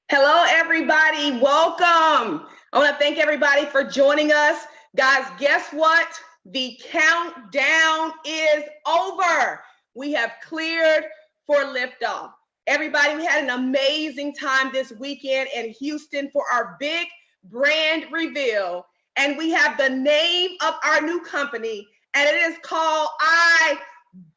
Hello, everybody. Welcome. I want to thank everybody for joining us. Guys, guess what? The countdown is over. We have cleared for liftoff. Everybody, we had an amazing time this weekend in Houston for our big brand reveal. And we have the name of our new company, and it is called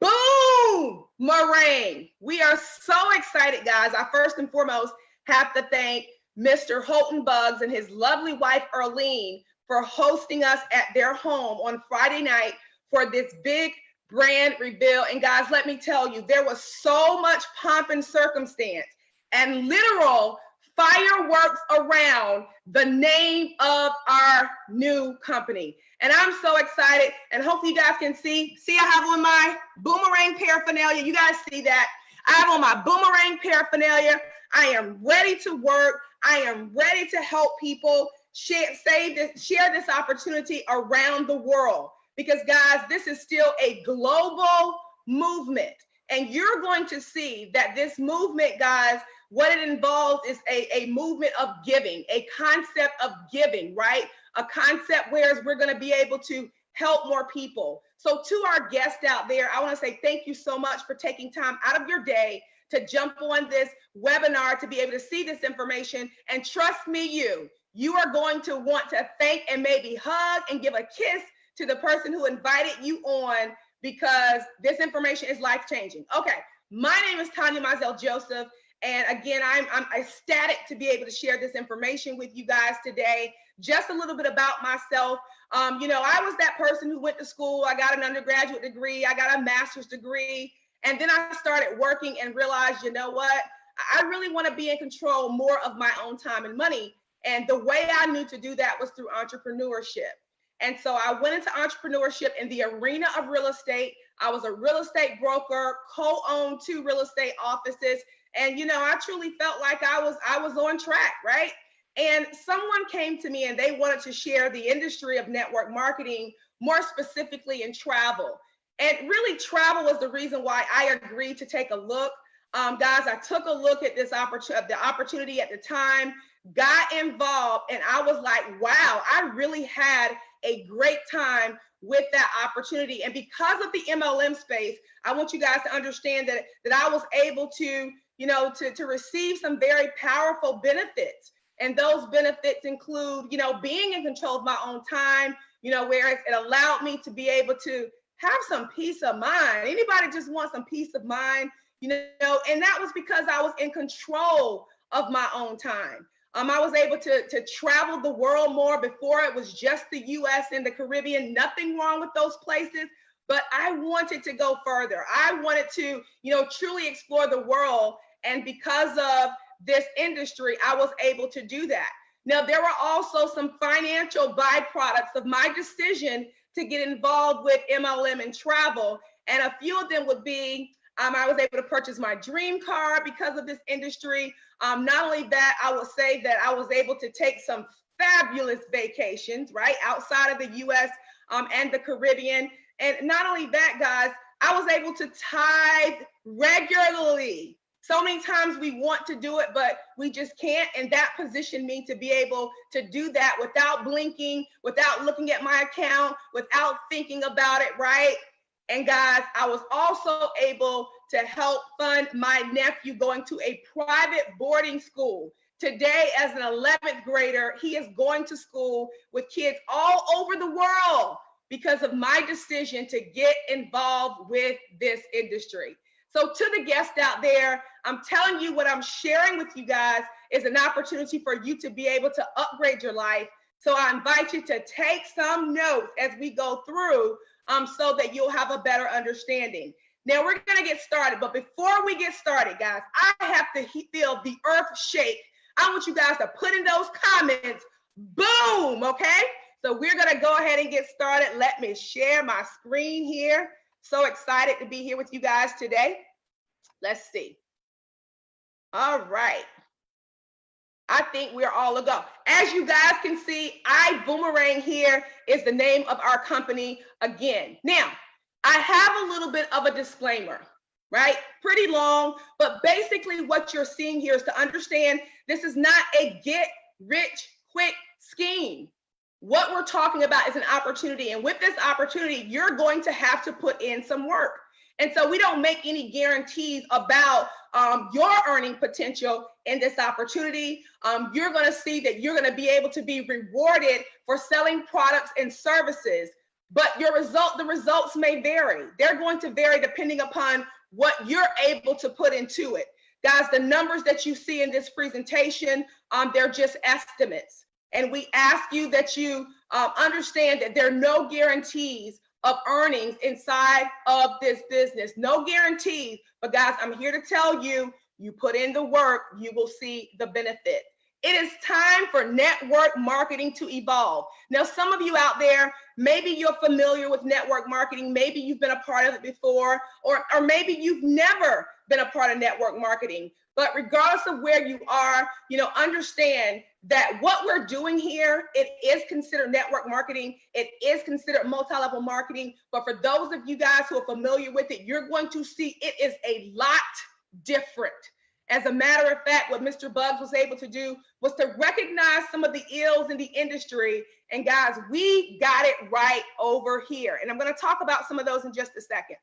iBoomerang. We are so excited, guys. I first and foremost have to thank Mr. Holton Buggs and his lovely wife, Earlene, for hosting us at their home on Friday night for this big brand reveal. And guys, let me tell you, there was so much pomp and circumstance and literal fireworks around the name of our new company. And I'm so excited, and hopefully you guys can see I have on my boomerang paraphernalia. You guys see that? I have on my boomerang paraphernalia. I am ready to work. I am ready to help people share this opportunity around the world. Because guys, this is still a global movement. And you're going to see that this movement, guys, what it involves is a movement of giving, a concept of giving, right? A concept where we're going to be able to help more people. So to our guests out there, I want to say thank you so much for taking time out of your day to jump on this webinar to be able to see this information. And trust me, you are going to want to thank and maybe hug and give a kiss to the person who invited you on, because this information is life-changing. Okay, my name is Tanya Mizell Joseph. And again, I'm ecstatic to be able to share this information with you guys today. Just a little bit about myself. I was that person who went to school. I got an undergraduate degree. I got a master's degree. And then I started working and realized, you know what? I really want to be in control more of my own time and money. And the way I knew to do that was through entrepreneurship. And so I went into entrepreneurship in the arena of real estate. I was a real estate broker, co-owned 2 real estate offices. And, I truly felt like I was on track, right? And someone came to me and they wanted to share the industry of network marketing, more specifically in travel. And really, travel was the reason why I agreed to take a look. Guys, I took a look at the opportunity at the time, got involved, and I was like, wow, I really had a great time with that opportunity. And because of the MLM space, I want you guys to understand that I was able to, to receive some very powerful benefits. And those benefits include, being in control of my own time, whereas it allowed me to be able to have some peace of mind. Anybody just want some peace of mind, and that was because I was in control of my own time. I was able to travel the world more. Before, it was just the US and the Caribbean. Nothing wrong with those places, but I wanted to go further. I wanted to, truly explore the world. And because of this industry, I was able to do that. Now, there were also some financial byproducts of my decision to get involved with MLM and travel. And a few of them would be, I was able to purchase my dream car because of this industry. Not only that, I will say that I was able to take some fabulous vacations, right, outside of the US and the Caribbean. And not only that, guys, I was able to tithe regularly. So many times we want to do it, but we just can't. And that positioned me to be able to do that without blinking, without looking at my account, without thinking about it, right? And guys, I was also able to help fund my nephew going to a private boarding school. Today, as an 11th grader, he is going to school with kids all over the world because of my decision to get involved with this industry. So to the guests out there, I'm telling you, what I'm sharing with you guys is an opportunity for you to be able to upgrade your life. So I invite you to take some notes as we go through so that you'll have a better understanding. Now we're gonna get started, but before we get started, guys, I have to feel the earth shake. I want you guys to put in those comments, boom, okay? So we're gonna go ahead and get started. Let me share my screen here. So excited to be here with you guys today. Let's see. All right. I think we're all a go. As you guys can see, iBoomerang here is the name of our company again. Now, I have a little bit of a disclaimer. right? Pretty long, but basically what you're seeing here is to understand this is not a get rich quick scheme. What we're talking about is an opportunity. And with this opportunity, you're going to have to put in some work. And so we don't make any guarantees about your earning potential in this opportunity. You're going to see that you're going to be able to be rewarded for selling products and services, but the results may vary. They're going to vary depending upon what you're able to put into it. Guys, the numbers that you see in this presentation, they're just estimates. And we ask you that you understand that there are no guarantees of earnings inside of this business. No guarantees. But guys, I'm here to tell you, you put in the work, you will see the benefit. It is time for network marketing to evolve. Now, some of you out there, maybe you're familiar with network marketing. Maybe you've been a part of it before, or maybe you've never been a part of network marketing. But regardless of where you are, understand that what we're doing here, it is considered network marketing. It is considered multi-level marketing. But for those of you guys who are familiar with it, you're going to see it is a lot different. As a matter of fact, what Mr. Buggs was able to do was to recognize some of the ills in the industry. And guys, we got it right over here. And I'm going to talk about some of those in just a second.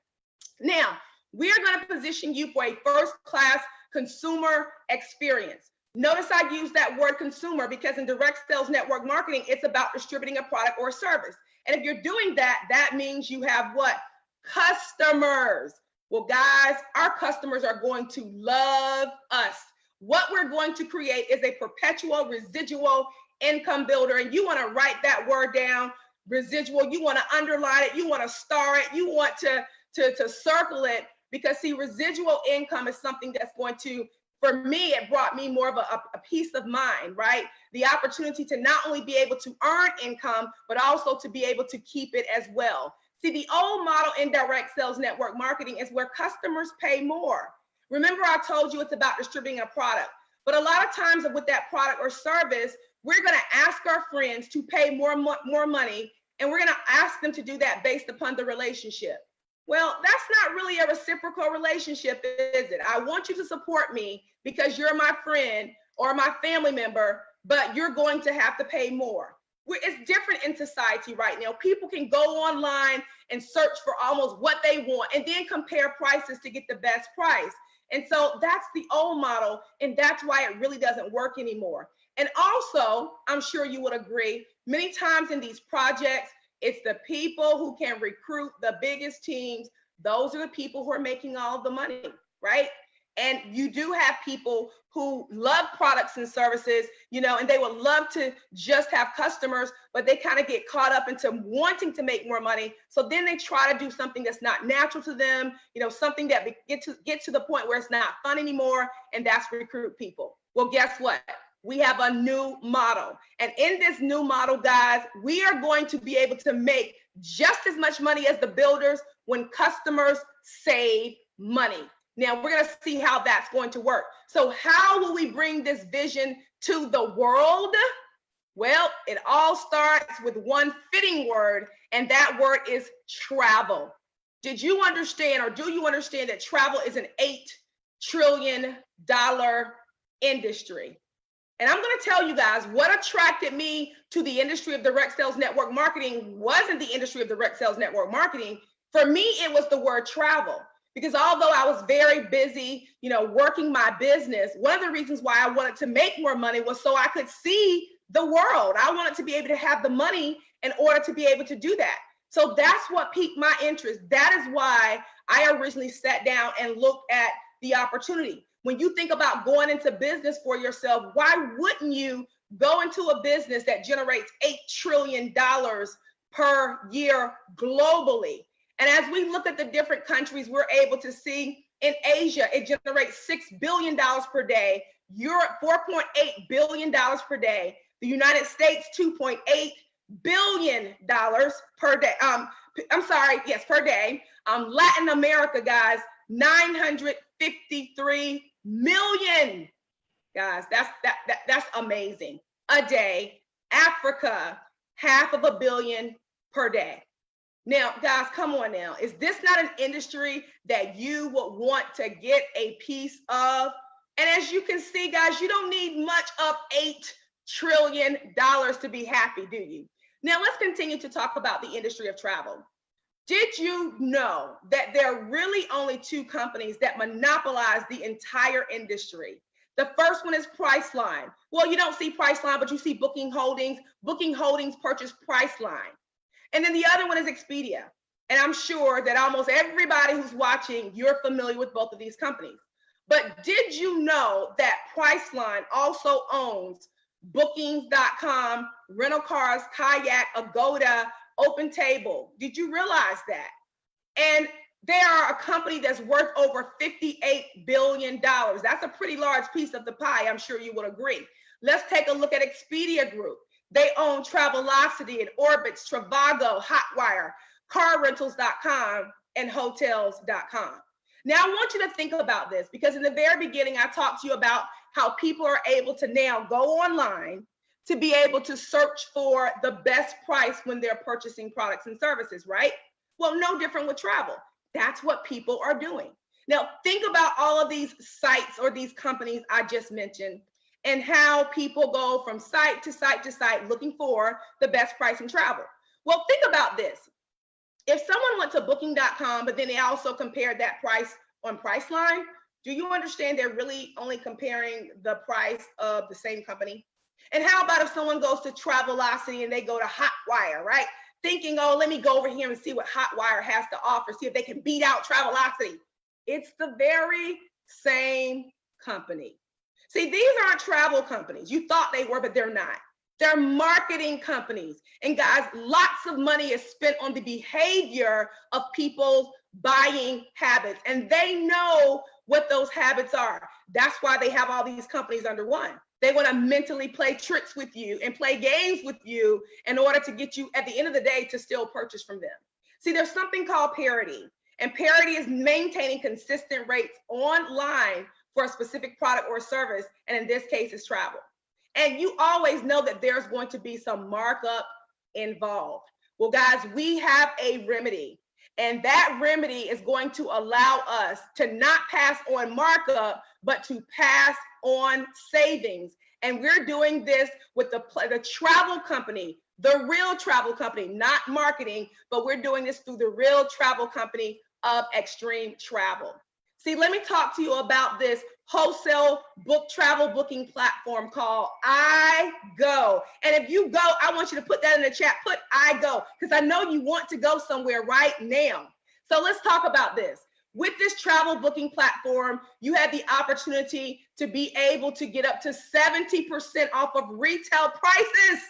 Now, we are going to position you for a first-class consumer experience. Notice I use that word consumer because in direct sales network marketing, it's about distributing a product or a service. And if you're doing that, that means you have what? Customers. Well, guys, our customers are going to love us. What we're going to create is a perpetual residual income builder. And you want to write that word down, residual. You want to underline it. You want to star it. You want to circle it, because see, residual income is something that's going to, for me, it brought me more of a peace of mind, right? The opportunity to not only be able to earn income, but also to be able to keep it as well. See, the old model in direct sales network marketing is where customers pay more. Remember, I told you it's about distributing a product. But a lot of times with that product or service, we're going to ask our friends to pay more money, and we're going to ask them to do that based upon the relationship. Well, that's not really a reciprocal relationship, is it? I want you to support me because you're my friend or my family member, but you're going to have to pay more. It's different in society right now. People can go online and search for almost what they want and then compare prices to get the best price. And so that's the old model, and that's why it really doesn't work anymore. And also, I'm sure you would agree, many times in these projects, it's the people who can recruit the biggest teams. Those are the people who are making all the money, right? And you do have people who love products and services, and they would love to just have customers, but they kind of get caught up into wanting to make more money. So then they try to do something that's not natural to them, something that get to the point where it's not fun anymore, and that's recruit people. Well, guess what? We have a new model. And in this new model, guys, we are going to be able to make just as much money as the builders when customers save money. Now, we're going to see how that's going to work. So how will we bring this vision to the world? Well, it all starts with one fitting word, and that word is travel. Did you understand, or do you understand, that travel is an $8 trillion industry? And I'm going to tell you guys what attracted me to the industry of direct sales network marketing wasn't the industry of direct sales network marketing. For me, it was the word travel. Because although I was very busy, working my business, one of the reasons why I wanted to make more money was so I could see the world. I wanted to be able to have the money in order to be able to do that. So that's what piqued my interest. That is why I originally sat down and looked at the opportunity. When you think about going into business for yourself, why wouldn't you go into a business that generates $8 trillion per year globally? And as we look at the different countries, we're able to see in Asia, it generates $6 billion per day, Europe, $4.8 billion per day, the United States, $2.8 billion per day. Per day. Latin America, guys, 953 million. Guys, that's amazing. A day. Africa, $500 million per day. Now, guys, come on now. Is this not an industry that you would want to get a piece of? And as you can see, guys, you don't need much of $8 trillion to be happy, do you? Now, let's continue to talk about the industry of travel. Did you know that there are really only two companies that monopolize the entire industry? The first one is Priceline. Well, you don't see Priceline, but you see Booking Holdings. Booking Holdings purchased Priceline. And then the other one is Expedia. And I'm sure that almost everybody who's watching, you're familiar with both of these companies. But did you know that Priceline also owns Bookings.com, Rental Cars, Kayak, Agoda, OpenTable? Did you realize that? And they are a company that's worth over $58 billion. That's a pretty large piece of the pie, I'm sure you would agree. Let's take a look at Expedia Group. They own Travelocity and Orbitz, Trivago, Hotwire, CarRentals.com, and Hotels.com. Now, I want you to think about this because in the very beginning, I talked to you about how people are able to now go online to be able to search for the best price when they're purchasing products and services, right? Well, no different with travel. That's what people are doing. Now, think about all of these sites or these companies I just mentioned and how people go from site to site to site looking for the best price in travel. Well, think about this. If someone went to Booking.com, but then they also compared that price on Priceline, do you understand they're really only comparing the price of the same company? And how about if someone goes to Travelocity and they go to Hotwire, right? Thinking, oh, let me go over here and see what Hotwire has to offer, see if they can beat out Travelocity. It's the very same company. See, these aren't travel companies. You thought they were, but they're not. They're marketing companies. And guys, lots of money is spent on the behavior of people's buying habits. And they know what those habits are. That's why they have all these companies under one. They want to mentally play tricks with you and play games with you in order to get you, at the end of the day, to still purchase from them. See, there's something called parity. And parity is maintaining consistent rates online for a specific product or service. And in this case, it's travel. And you always know that there's going to be some markup involved. Well, guys, we have a remedy. And that remedy is going to allow us to not pass on markup, but to pass on savings. And we're doing this with the travel company, the real travel company, not marketing, but we're doing this through the real travel company of Extreme Travel. See, let me talk to you about this wholesale travel booking platform called iGo. And if you go, I want you to put that in the chat, put iGo, because I know you want to go somewhere right now. So let's talk about this. With this travel booking platform, you have the opportunity to be able to get up to 70% off of retail prices.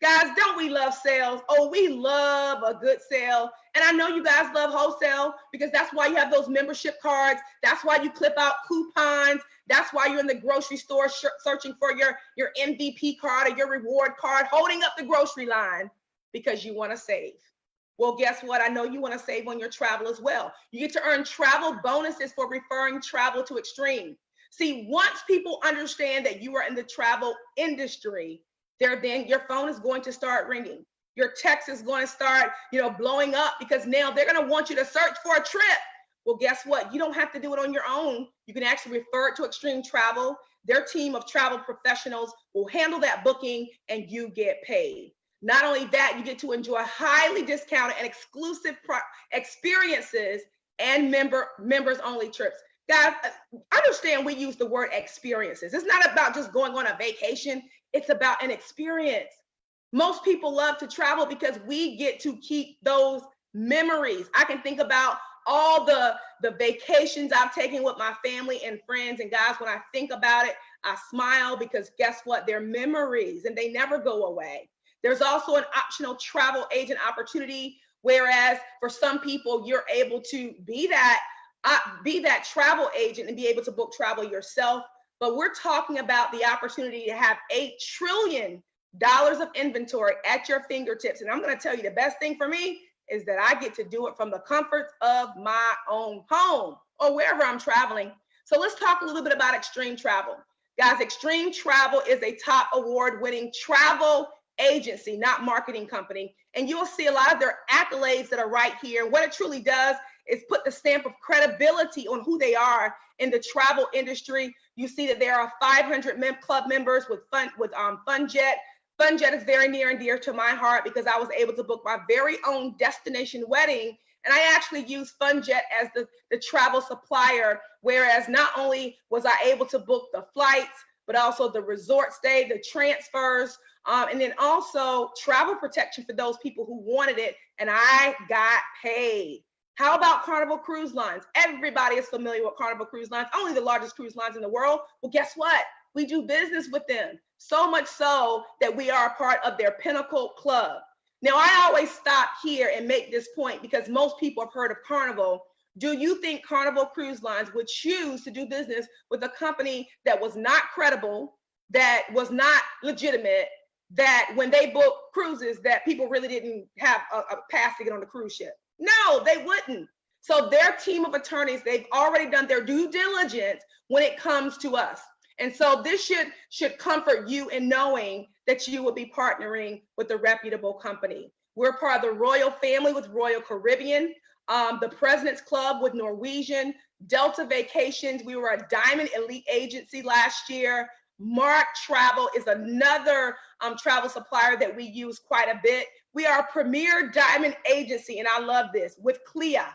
Guys, don't we love sales? Oh, we love a good sale. And I know you guys love wholesale because that's why you have those membership cards. That's why you clip out coupons. That's why you're in the grocery store searching for your MVP card or your reward card, holding up the grocery line because you want to save. Well, guess what? I know you want to save on your travel as well. You get to earn travel bonuses for referring travel to Extreme. See, once people understand that you are in the travel industry, then your phone is going to start ringing. Your text is going to start, blowing up because now they're going to want you to search for a trip. Well, guess what? You don't have to do it on your own. You can actually refer it to Extreme Travel. Their team of travel professionals will handle that booking and you get paid. Not only that, you get to enjoy highly discounted and exclusive experiences and members only trips. Guys, understand we use the word experiences. It's not about just going on a vacation. It's about an experience. Most people love to travel because we get to keep those memories. I can think about all the vacations I've taken with my family and friends. And guys, when I think about it, I smile because guess what? They're memories and they never go away. There's also an optional travel agent opportunity, whereas for some people, you're able to be that travel agent and be able to book travel yourself. But we're talking about the opportunity to have $8 trillion of inventory at your fingertips. And I'm going to tell you the best thing for me is that I get to do it from the comforts of my own home or wherever I'm traveling. So let's talk a little bit about Extreme Travel. Guys, Extreme Travel is a top award-winning travel agency, not marketing company. And you'll see a lot of their accolades that are right here. And what it truly does is put the stamp of credibility on who they are in the travel industry. You see that there are 500 club members with FunJet. FunJet is very near and dear to my heart because I was able to book my very own destination wedding. And I actually use FunJet as the travel supplier, whereas not only was I able to book the flights, but also the resort stay, the transfers, and then also travel protection for those people who wanted it, and I got paid. How about Carnival Cruise Lines? Everybody is familiar with Carnival Cruise Lines, only the largest cruise lines in the world. Well, guess what? We do business with them, so much so that we are a part of their Pinnacle Club. Now, I always stop here and make this point because most people have heard of Carnival. Do you think Carnival Cruise Lines would choose to do business with a company that was not credible, that was not legitimate, that when they book cruises that people really didn't have a pass to get on the cruise ship? No, they wouldn't. So their team of attorneys, they've already done their due diligence when it comes to us. And so this should comfort you in knowing that you will be partnering with a reputable company. We're part of the Royal family with Royal Caribbean, the President's Club with Norwegian, Delta Vacations. We were a Diamond Elite agency last year. Mark Travel is another travel supplier that we use quite a bit. We are a premier diamond agency, and I love this, with CLIA.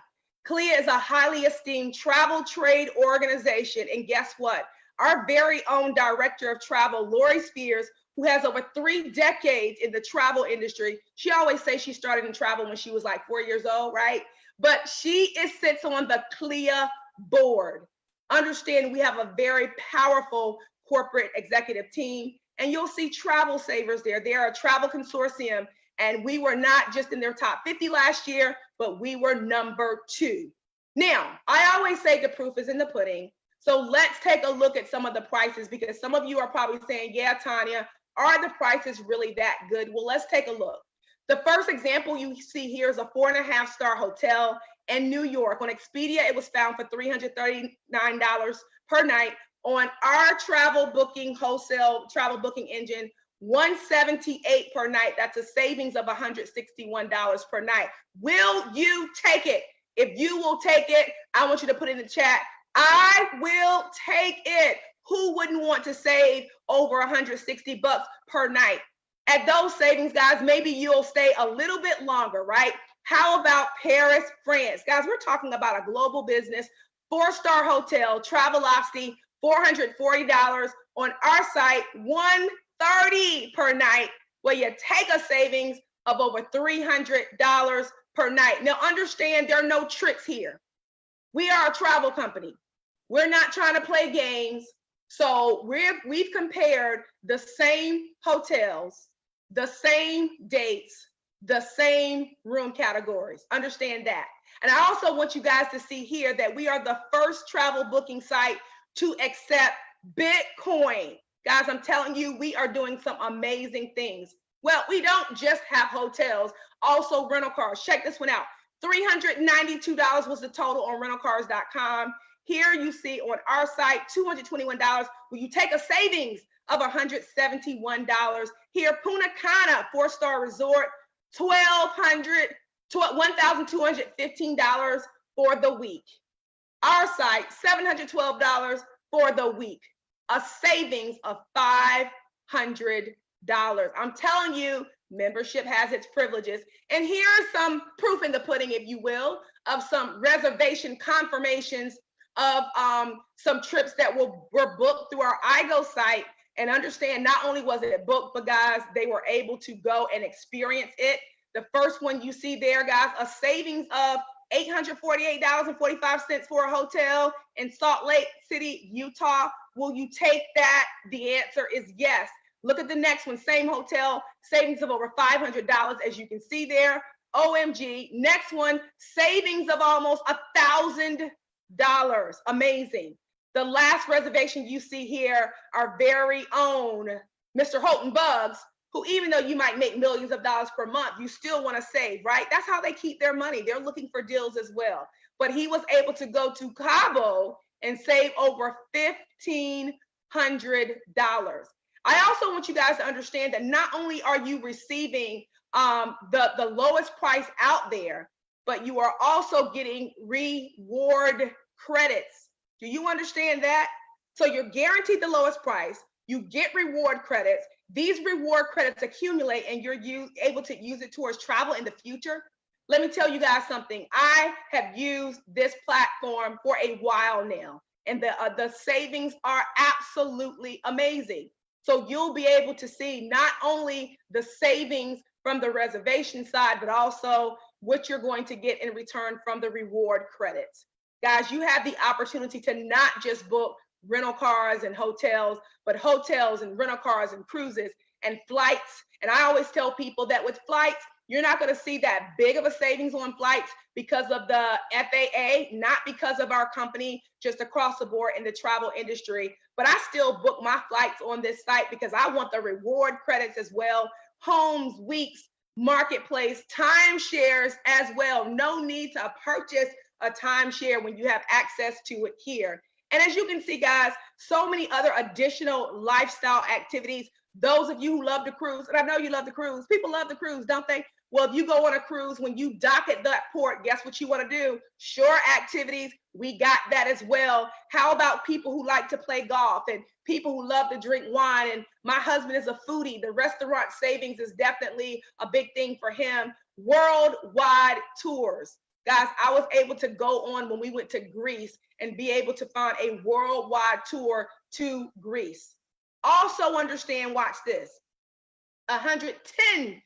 CLIA is a highly esteemed travel trade organization, and guess what? Our very own director of travel, Lori Spears, who has over 3 decades in the travel industry. She always says she started in travel when she was like 4 years old, right? But she sits on the CLIA board. Understand, we have a very powerful corporate executive team, and you'll see Travel Savers there. They're a travel consortium, and we were not just in their top 50 last year, but we were number 2. Now, I always say the proof is in the pudding. So let's take a look at some of the prices, because some of you are probably saying, yeah, Tanya, are the prices really that good? Well, let's take a look. The first example you see here is a 4.5-star hotel in New York. On Expedia, it was found for $339 per night. On our travel booking, wholesale travel booking engine, $178 per night. That's a savings of $161 per night. Will you take it? If you will take it, I want you to put in the chat, I will take it. Who wouldn't want to save over $160 per night? At those savings, guys, maybe you'll stay a little bit longer, right? How about Paris, France? Guys, we're talking about a global business, 4-star hotel, Travelocity, $440. On our site, $130 per night, where you take a savings of over $300 per night. Now, understand there are no tricks here. We are a travel company. We're not trying to play games. So we've compared the same hotels, the same dates, the same room categories. Understand that. And I also want you guys to see here that we are the first travel booking site to accept Bitcoin. Guys, I'm telling you, we are doing some amazing things. Well, we don't just have hotels, also rental cars. Check this one out. $392 was the total on rentalcars.com. Here you see on our site, $221. Will you take a savings of $171? Here, Punta Cana, 4-star resort, $1,215 for the week. Our site, $712 for the week. A savings of $500. I'm telling you, membership has its privileges. And here's some proof in the pudding, if you will, of some reservation confirmations of some trips that were booked through our iGo site. And understand, not only was it booked, but guys, they were able to go and experience it. The first one you see there, guys, a savings of $848.45 for a hotel in Salt Lake City, Utah. Will you take that? The answer is yes. Look at the next one, same hotel, savings of over $500, as you can see there. OMG. Next one, savings of almost $1,000. Amazing. The last reservation you see here, our very own Mr. Houghton Bugs, who, even though you might make millions of dollars per month, you still want to save, right? That's how they keep their money. They're looking for deals as well. But he was able to go to Cabo and save over $1,500. I also want you guys to understand that not only are you receiving the lowest price out there, but you are also getting reward credits. Do you understand that? So you're guaranteed the lowest price, you get reward credits. These reward credits accumulate and you're able to use it towards travel in the future. Let me tell you guys something. I have used this platform for a while now, and the savings are absolutely amazing. So you'll be able to see not only the savings from the reservation side, but also what you're going to get in return from the reward credits. Guys, you have the opportunity to not just book rental cars and hotels, but hotels and rental cars and cruises and flights. And I always tell people that with flights, you're not going to see that big of a savings on flights because of the FAA, not because of our company, just across the board in the travel industry. But I still book my flights on this site because I want the reward credits as well. Homes, weeks, marketplace, timeshares as well. No need to purchase a timeshare when you have access to it here. And as you can see, guys, so many other additional lifestyle activities. Those of you who love to cruise, and I know you love to cruise, people love to cruise, don't they? Well, if you go on a cruise, when you dock at that port, guess what you want to do? Shore activities, we got that as well. How about people who like to play golf and people who love to drink wine? And my husband is a foodie. The restaurant savings is definitely a big thing for him. Worldwide tours. Guys, I was able to go on when we went to Greece and be able to find a worldwide tour to Greece. Also understand, watch this, 110%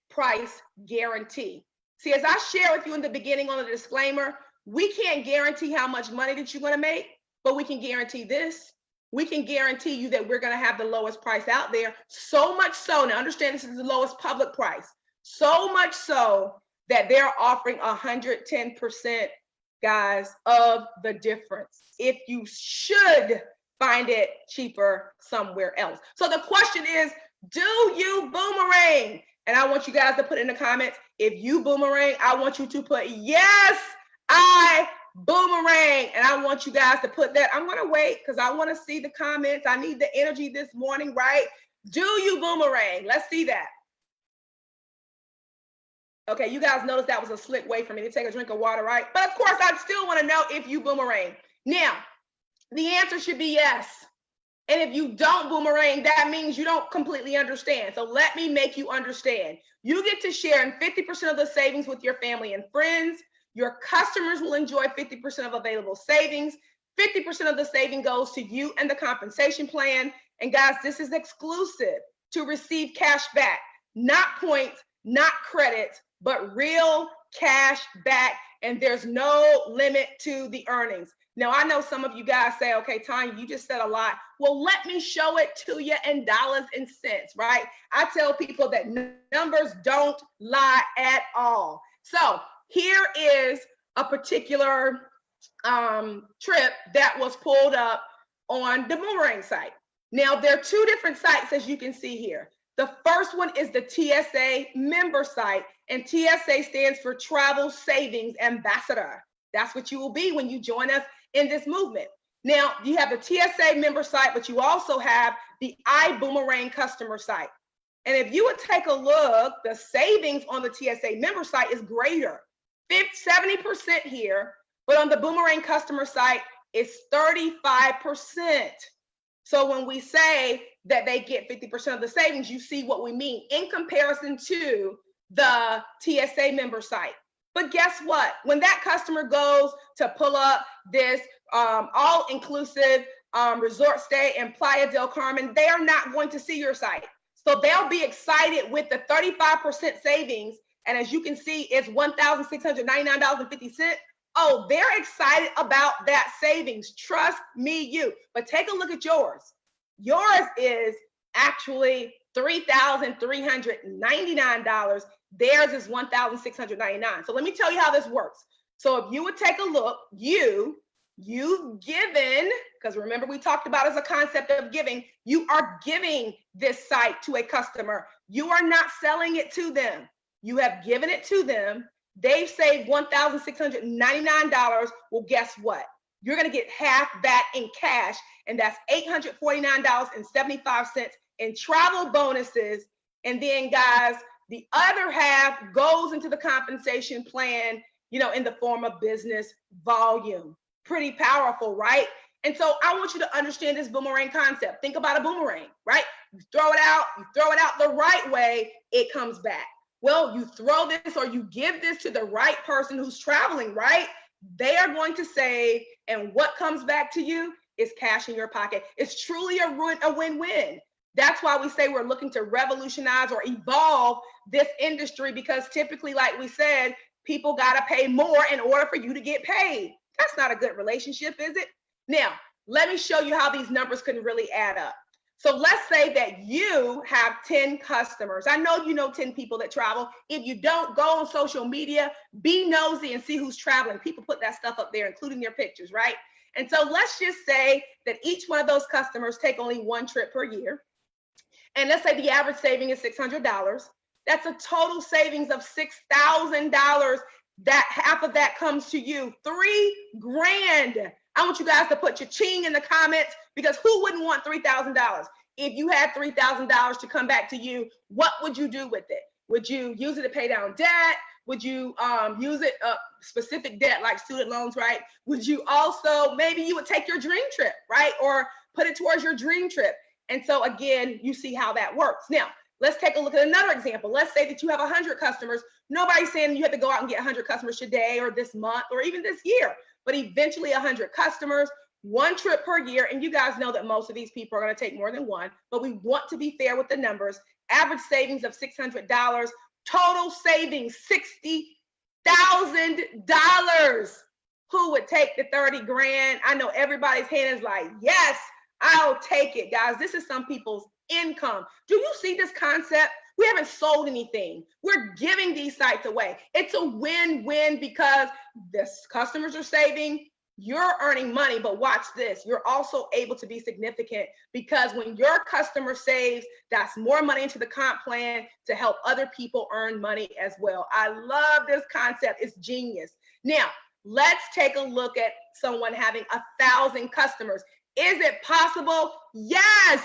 price guarantee. See, as I shared with you in the beginning on the disclaimer, we can't guarantee how much money that you're going to make, but we can guarantee this. We can guarantee you that we're going to have the lowest price out there. So much so, now understand this is the lowest public price. So much so that they're offering 110%, guys, of the difference if you should find it cheaper somewhere else. So the question is, do you boomerang? And I want you guys to put in the comments, if you boomerang, I want you to put, yes, I boomerang. And I want you guys to put that. I'm going to wait because I want to see the comments. I need the energy this morning, right? Do you boomerang? Let's see that. Okay, you guys noticed that was a slick way for me to take a drink of water, right? But of course, I still want to know if you boomerang. Now, the answer should be yes. And if you don't boomerang, that means you don't completely understand. So let me make you understand. You get to share in 50% of the savings with your family and friends. Your customers will enjoy 50% of available savings. 50% of the saving goes to you and the compensation plan. And guys, this is exclusive to receive cash back, not points, not credits, but real cash back. And there's no limit to the earnings. Now, I know some of you guys say, okay, Tanya, you just said a lot. Well, let me show it to you in dollars and cents, right? I tell people that numbers don't lie at all. So here is a particular trip that was pulled up on the Boomerang site. Now, there are two different sites, as you can see here. The first one is the TSA member site, and TSA stands for Travel Savings Ambassador. That's what you will be when you join us in this movement. Now, you have the TSA member site, but you also have the iBoomerang customer site. And if you would take a look, the savings on the TSA member site is greater, 70% here, but on the Boomerang customer site, it's 35%. So when we say that they get 50% of the savings, you see what we mean in comparison to the TSA member site. But guess what? When that customer goes to pull up this all-inclusive resort stay in Playa del Carmen, they are not going to see your site. So they'll be excited with the 35% savings. And as you can see, it's $1,699.50. Oh, they're excited about that savings. Trust me, you. But take a look at yours. Yours is actually $3,399. Theirs is $1,699. So let me tell you how this works. So if you would take a look, you've given, because remember we talked about as a concept of giving, you are giving this site to a customer. You are not selling it to them. You have given it to them. They've saved $1,699. Well, guess what? You're going to get half that in cash, and that's $849.75 in travel bonuses. And then, guys, The other half goes into the compensation plan, in the form of business volume. Pretty powerful, right? And so I want you to understand this boomerang concept. Think about a boomerang, right? You throw it out the right way, it comes back. Well, you throw this or you give this to the right person who's traveling, right? They are going to save, and what comes back to you is cash in your pocket. It's truly a win-win. That's why we say we're looking to revolutionize or evolve this industry, because typically, like we said, people got to pay more in order for you to get paid. That's not a good relationship, is it? Now, let me show you how these numbers can really add up. So let's say that you have 10 customers. I know you know 10 people that travel. If you don't, go on social media, be nosy and see who's traveling. People put that stuff up there, including their pictures, right? And so let's just say that each one of those customers take only one trip per year. And let's say the average saving is $600. That's a total savings of $6,000. That half of that comes to you, $3,000. I want you guys to put your ching in the comments, because who wouldn't want $3,000? If you had $3,000 to come back to you, what would you do with it? Would you use it to pay down debt? Would you use it specific debt like student loans, right? Would you also, maybe you would take your dream trip, right? Or put it towards your dream trip. And so again, you see how that works. Now, let's take a look at another example. Let's say that you have 100 customers. Nobody's saying you have to go out and get 100 customers today or this month or even this year, but eventually 100 customers, one trip per year. And you guys know that most of these people are going to take more than one, but we want to be fair with the numbers. Average savings of $600, total savings $60,000. Who would take the 30 grand? I know everybody's hand is like, yes, I'll take it, guys. This is some people's income. Do you see this concept? We haven't sold anything. We're giving these sites away. It's a win-win, because the customers are saving, you're earning money, but watch this. You're also able to be significant, because when your customer saves, that's more money into the comp plan to help other people earn money as well. I love this concept. It's genius. Now, let's take a look at someone having 1,000 customers. Is it possible? Yes.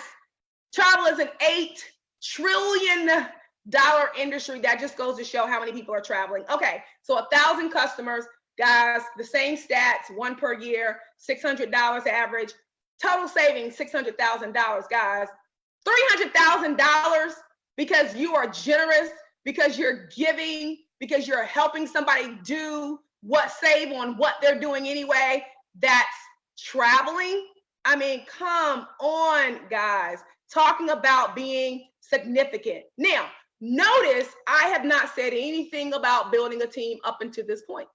Travel is an $8 trillion industry. That just goes to show how many people are traveling. Okay, so 1,000 customers, guys, the same stats, one per year, $600 average, total savings, $600,000, guys. $300,000 because you are generous, because you're giving, because you're helping somebody do save on what they're doing anyway. That's traveling. I mean, come on, guys. Talking about being significant. Now, notice I have not said anything about building a team up until this point.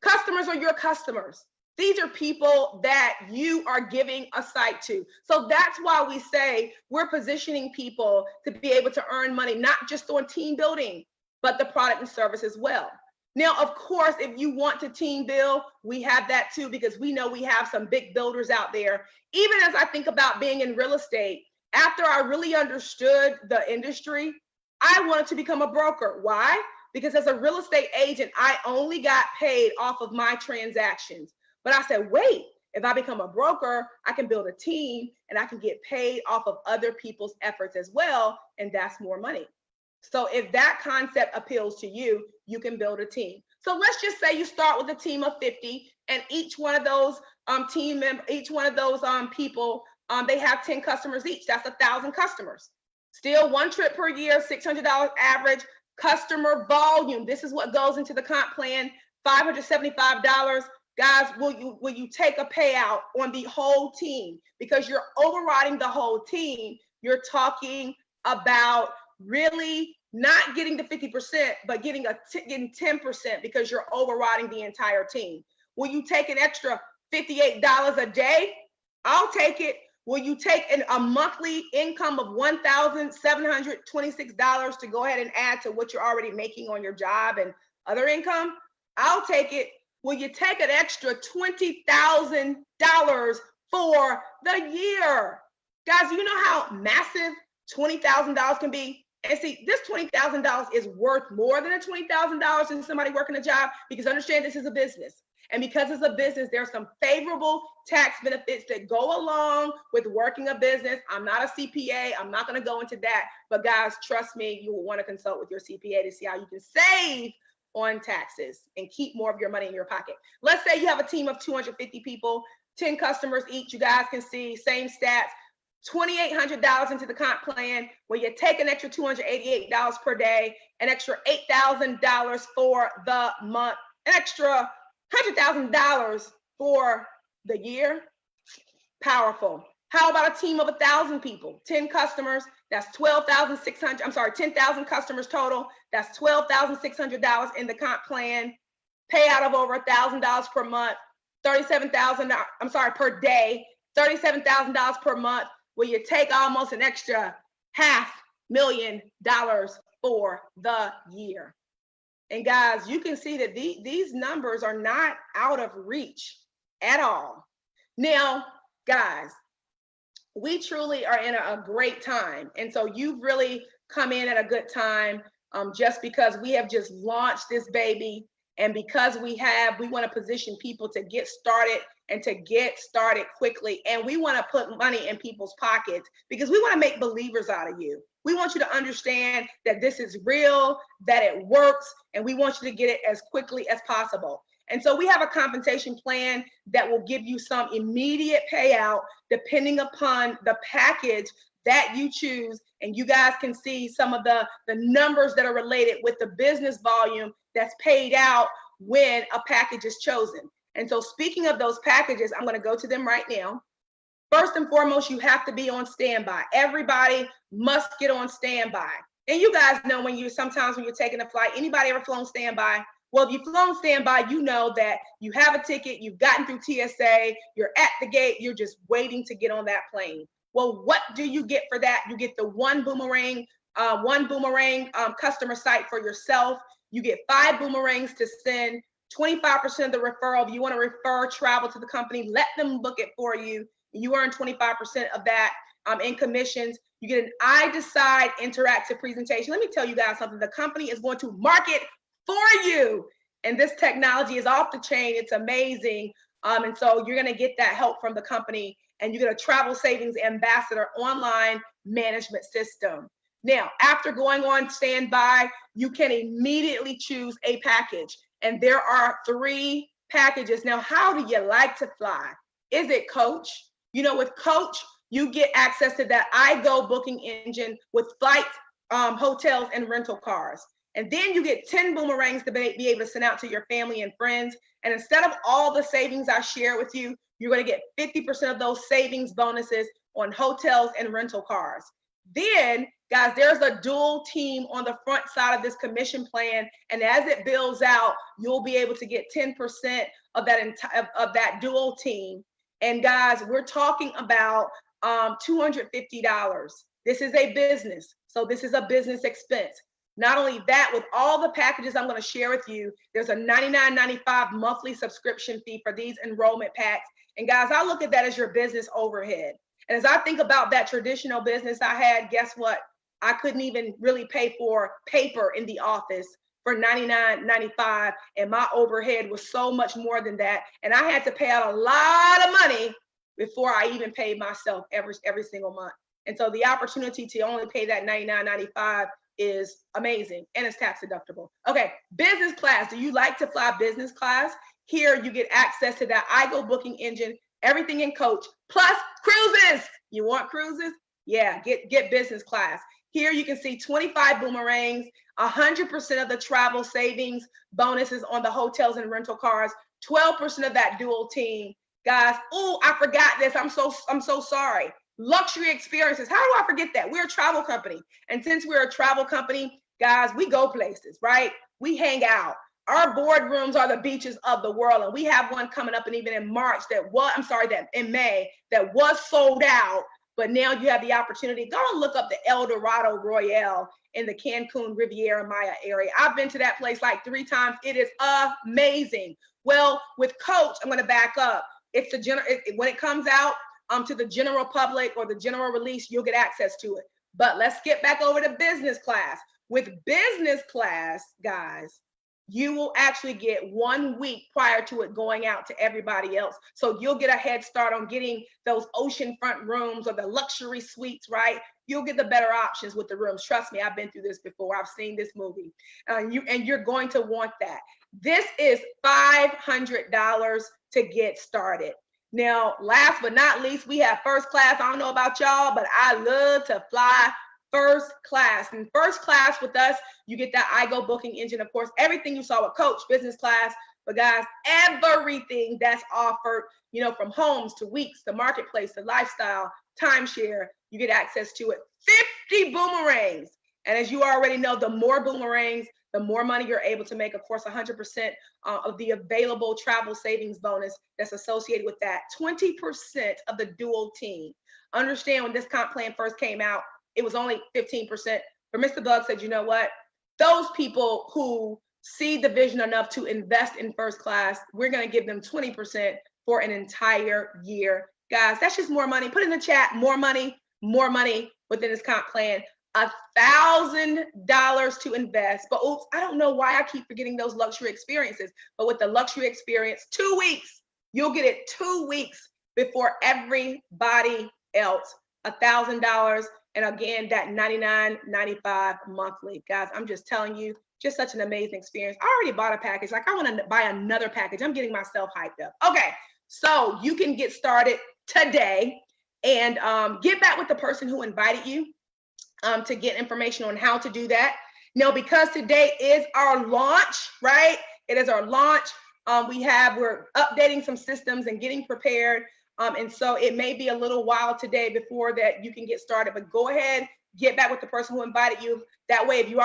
Customers are your customers. These are people that you are giving a site to. So that's why we say we're positioning people to be able to earn money, not just on team building, but the product and service as well. Now, of course, if you want to team build, we have that too, because we know we have some big builders out there. Even as I think about being in real estate, after I really understood the industry, I wanted to become a broker. Why? Because as a real estate agent, I only got paid off of my transactions. But I said, wait, if I become a broker, I can build a team and I can get paid off of other people's efforts as well. And that's more money. So if that concept appeals to you, you can build a team. So let's just say you start with a team of 50, and each one of those people, they have 10 customers each. That's 1,000 customers. Still one trip per year, $600 average. Customer volume. This is what goes into the comp plan. $575. Guys, will you take a payout on the whole team? Because you're overriding the whole team. You're talking about really not getting the 50%, but getting 10%, because you're overriding the entire team. Will you take an extra $58 a day? I'll take it. Will you take a monthly income of $1,726 to go ahead and add to what you're already making on your job and other income? I'll take it. Will you take an extra $20,000 for the year? Guys, you know how massive $20,000 can be? And see, this $20,000 is worth more than a $20,000 in somebody working a job, because understand this is a business. And because it's a business, there's some favorable tax benefits that go along with working a business. I'm not a CPA. I'm not going to go into that. But guys, trust me, you will want to consult with your CPA to see how you can save on taxes and keep more of your money in your pocket. Let's say you have a team of 250 people, 10 customers each. You guys can see same stats. $2,800 into the comp plan, where you take an extra $288 per day, an extra $8,000 for the month, an extra $100,000 for the year. Powerful. How about a team of 1,000 people, 10 customers? That's 12,600. I'm sorry, 10,000 customers total. That's $12,600 in the comp plan. Payout of over $1,000 per month, $37,000. I'm sorry, per day, $37,000 per month. Where you take almost an extra $500,000 for the year. And guys, you can see that these numbers are not out of reach at all. Now, guys, we truly are in a great time. And so you've really come in at a good time, just because we have just launched this baby. And because we want to position people to get started, and to get started quickly. And we want to put money in people's pockets, because we want to make believers out of you. We want you to understand that this is real, that it works, and we want you to get it as quickly as possible. And so we have a compensation plan that will give you some immediate payout depending upon the package that you choose. And you guys can see some of the numbers that are related with the business volume that's paid out when a package is chosen. And so speaking of those packages, I'm going to go to them right now. First and foremost, you have to be on standby. Everybody must get on standby. And you guys know sometimes when you're taking a flight, anybody ever flown standby? Well, if you've flown standby, you know that you have a ticket, you've gotten through TSA, you're at the gate, you're just waiting to get on that plane. Well, what do you get for that? You get the one boomerang customer site for yourself. You get 5 boomerangs to send. 25% of the referral. If you want to refer travel to the company, let them book it for you. You earn 25% of that in commissions. You get an I Decide interactive presentation. Let me tell you guys something. The company is going to market for you. And this technology is off the chain. It's amazing. And so you're going to get that help from the company. And you get a travel savings ambassador online management system. Now, after going on standby, you can immediately choose a package. And there are 3 packages. Now, how do you like to fly? Is it Coach? You know, with Coach, you get access to that iGo booking engine with flights, hotels, and rental cars. And then you get 10 boomerangs to be able to send out to your family and friends. And instead of all the savings I share with you, you're going to get 50% of those savings bonuses on hotels and rental cars. Then, guys, there's a dual team on the front side of this commission plan. And as it builds out, you'll be able to get 10% of that dual team. And guys, we're talking about $250. This is a business. So this is a business expense. Not only that, with all the packages I'm going to share with you, there's a $99.95 monthly subscription fee for these enrollment packs. And guys, I look at that as your business overhead. And as I think about that traditional business I had, guess what? I couldn't even really pay for paper in the office for $99.95. And my overhead was so much more than that. And I had to pay out a lot of money before I even paid myself every single month. And so the opportunity to only pay that $99.95 is amazing, and it's tax deductible. Okay, business class. Do you like to fly business class? Here you get access to that iGo booking engine, everything in Coach, plus cruises. You want cruises? Yeah, get business class. Here you can see 25 boomerangs, 100% of the travel savings bonuses on the hotels and rental cars, 12% of that dual team. Guys, oh, I forgot this. I'm so sorry. Luxury experiences. How do I forget that? We're a travel company. And since we're a travel company, guys, we go places, right? We hang out. Our boardrooms are the beaches of the world. And we have one coming up, and even in March that in May that was sold out. But now you have the opportunity. Go and look up the El Dorado Royale in the Cancun Riviera Maya area. I've been to that place like 3 times. It is amazing. Well, with Coach, I'm going to back up. When it comes out to the general public or the general release, you'll get access to it. But let's get back over to business class. With business class, guys, you will actually get 1 week prior to it going out to everybody else. So you'll get a head start on getting those oceanfront rooms or the luxury suites, right? You'll get the better options with the rooms. Trust me, I've been through this before. I've seen this movie. And you're going to want that. This is $500 to get started. Now, last but not least, we have first class. I don't know about y'all, but I love to fly first class. And first class with us, you get that iGo booking engine, of course, everything you saw with Coach, business class. But guys, everything that's offered, you know, from homes to weeks, to marketplace, to lifestyle, timeshare, you get access to it. 50 boomerangs. And as you already know, the more boomerangs, the more money you're able to make. Of course, 100% of the available travel savings bonus that's associated with that. 20% of the dual team. Understand, when this comp plan first came out, it was only 15%. But Mr. Bug said, you know what? Those people who see the vision enough to invest in first class, we're going to give them 20% for an entire year. Guys, that's just more money. Put in the chat, more money within this comp plan. $1,000 to invest. But oops, I don't know why I keep forgetting those luxury experiences. But with the luxury experience, 2 weeks, you'll get it 2 weeks before everybody else. $1,000. And again, that $99.95 monthly. Guys, I'm just telling you, just such an amazing experience. I already bought a package. Like, I want to buy another package. I'm getting myself hyped up. Okay, so you can get started today and get back with the person who invited you to get information on how to do that. Now, because today is our launch, right? It is our launch. We're updating some systems and getting prepared. And so it may be a little while today before that you can get started, but go ahead, get back with the person who invited you. That way, if you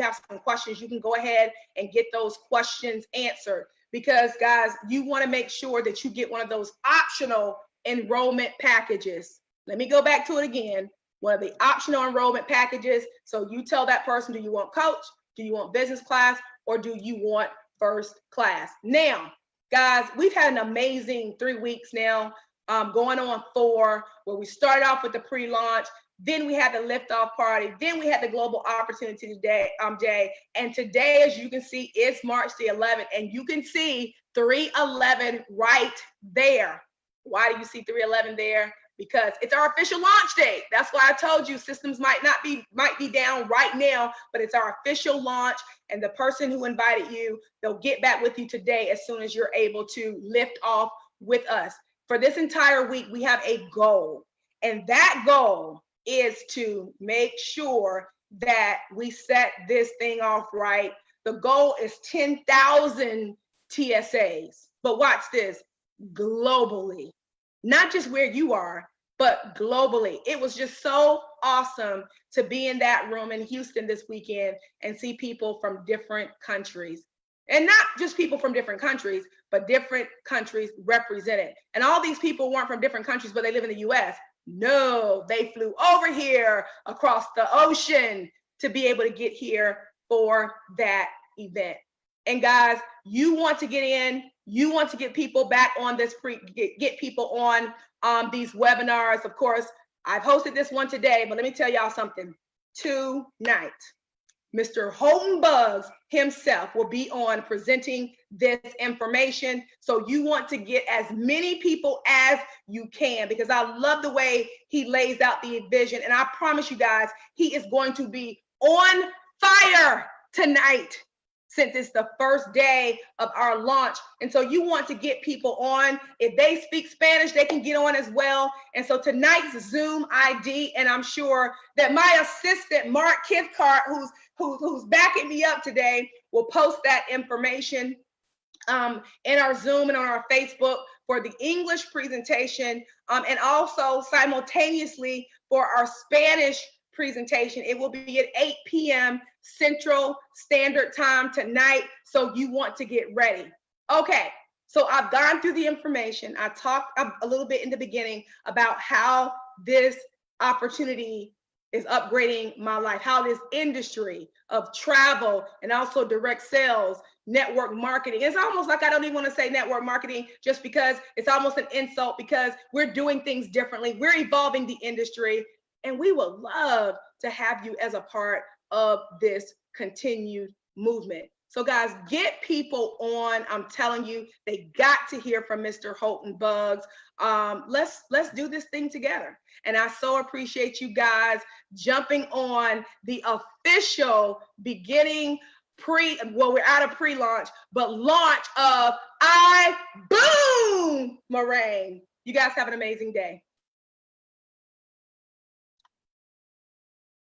have some questions, you can go ahead and get those questions answered. Because guys, you want to make sure that you get one of those optional enrollment packages. Let me go back to it again. One of the optional enrollment packages. So you tell that person, do you want coach? Do you want business class? Or do you want first class? Now, guys, we've had an amazing 3 weeks now. Going on 4, where we started off with the pre-launch, then we had the liftoff party, then we had the global opportunity day, and today, as you can see, it's March the 11th, and you can see 3/11 right there. Why do you see 3/11 there? Because it's our official launch date. That's why I told you systems might be down right now, but it's our official launch, and the person who invited you, they'll get back with you today as soon as you're able to lift off with us. For this entire week, we have a goal, and that goal is to make sure that we set this thing off right. The goal is 10,000 TSAs, but watch this, globally, not just where you are, but globally. It was just so awesome to be in that room in Houston this weekend and see people from different countries. And not just people from different countries, but different countries represented. And all these people weren't from different countries, but they live in the US. No, they flew over here across the ocean to be able to get here for that event. And guys, you want to get in, you want to get people back on this, get people on these webinars. Of course, I've hosted this one today, but let me tell y'all something. Tonight, Mr. Holton Buggs himself will be on presenting this information. So you want to get as many people as you can, because I love the way he lays out the vision. And I promise you guys, he is going to be on fire tonight, since it's the first day of our launch. And so you want to get people on. If they speak Spanish, they can get on as well. And so tonight's Zoom ID, and I'm sure that my assistant, Mark Kithcart, who's backing me up today, will post that information in our Zoom and on our Facebook for the English presentation, and also simultaneously for our Spanish presentation. It will be at 8 p.m. Central Standard Time tonight, so you want to get ready. Okay, so I've gone through the information. I talked a little bit in the beginning about how this opportunity is upgrading my life, how this industry of travel and also direct sales, network marketing. It's almost like I don't even want to say network marketing, just because it's almost an insult, because we're doing things differently. We're evolving the industry. And we would love to have you as a part of this continued movement. So guys, get people on. I'm telling you, they got to hear from Mr. Houghton Buggs. Let's do this thing together. And I so appreciate you guys jumping on the official beginning we're out of pre-launch, but launch of iBoomerang. You guys have an amazing day.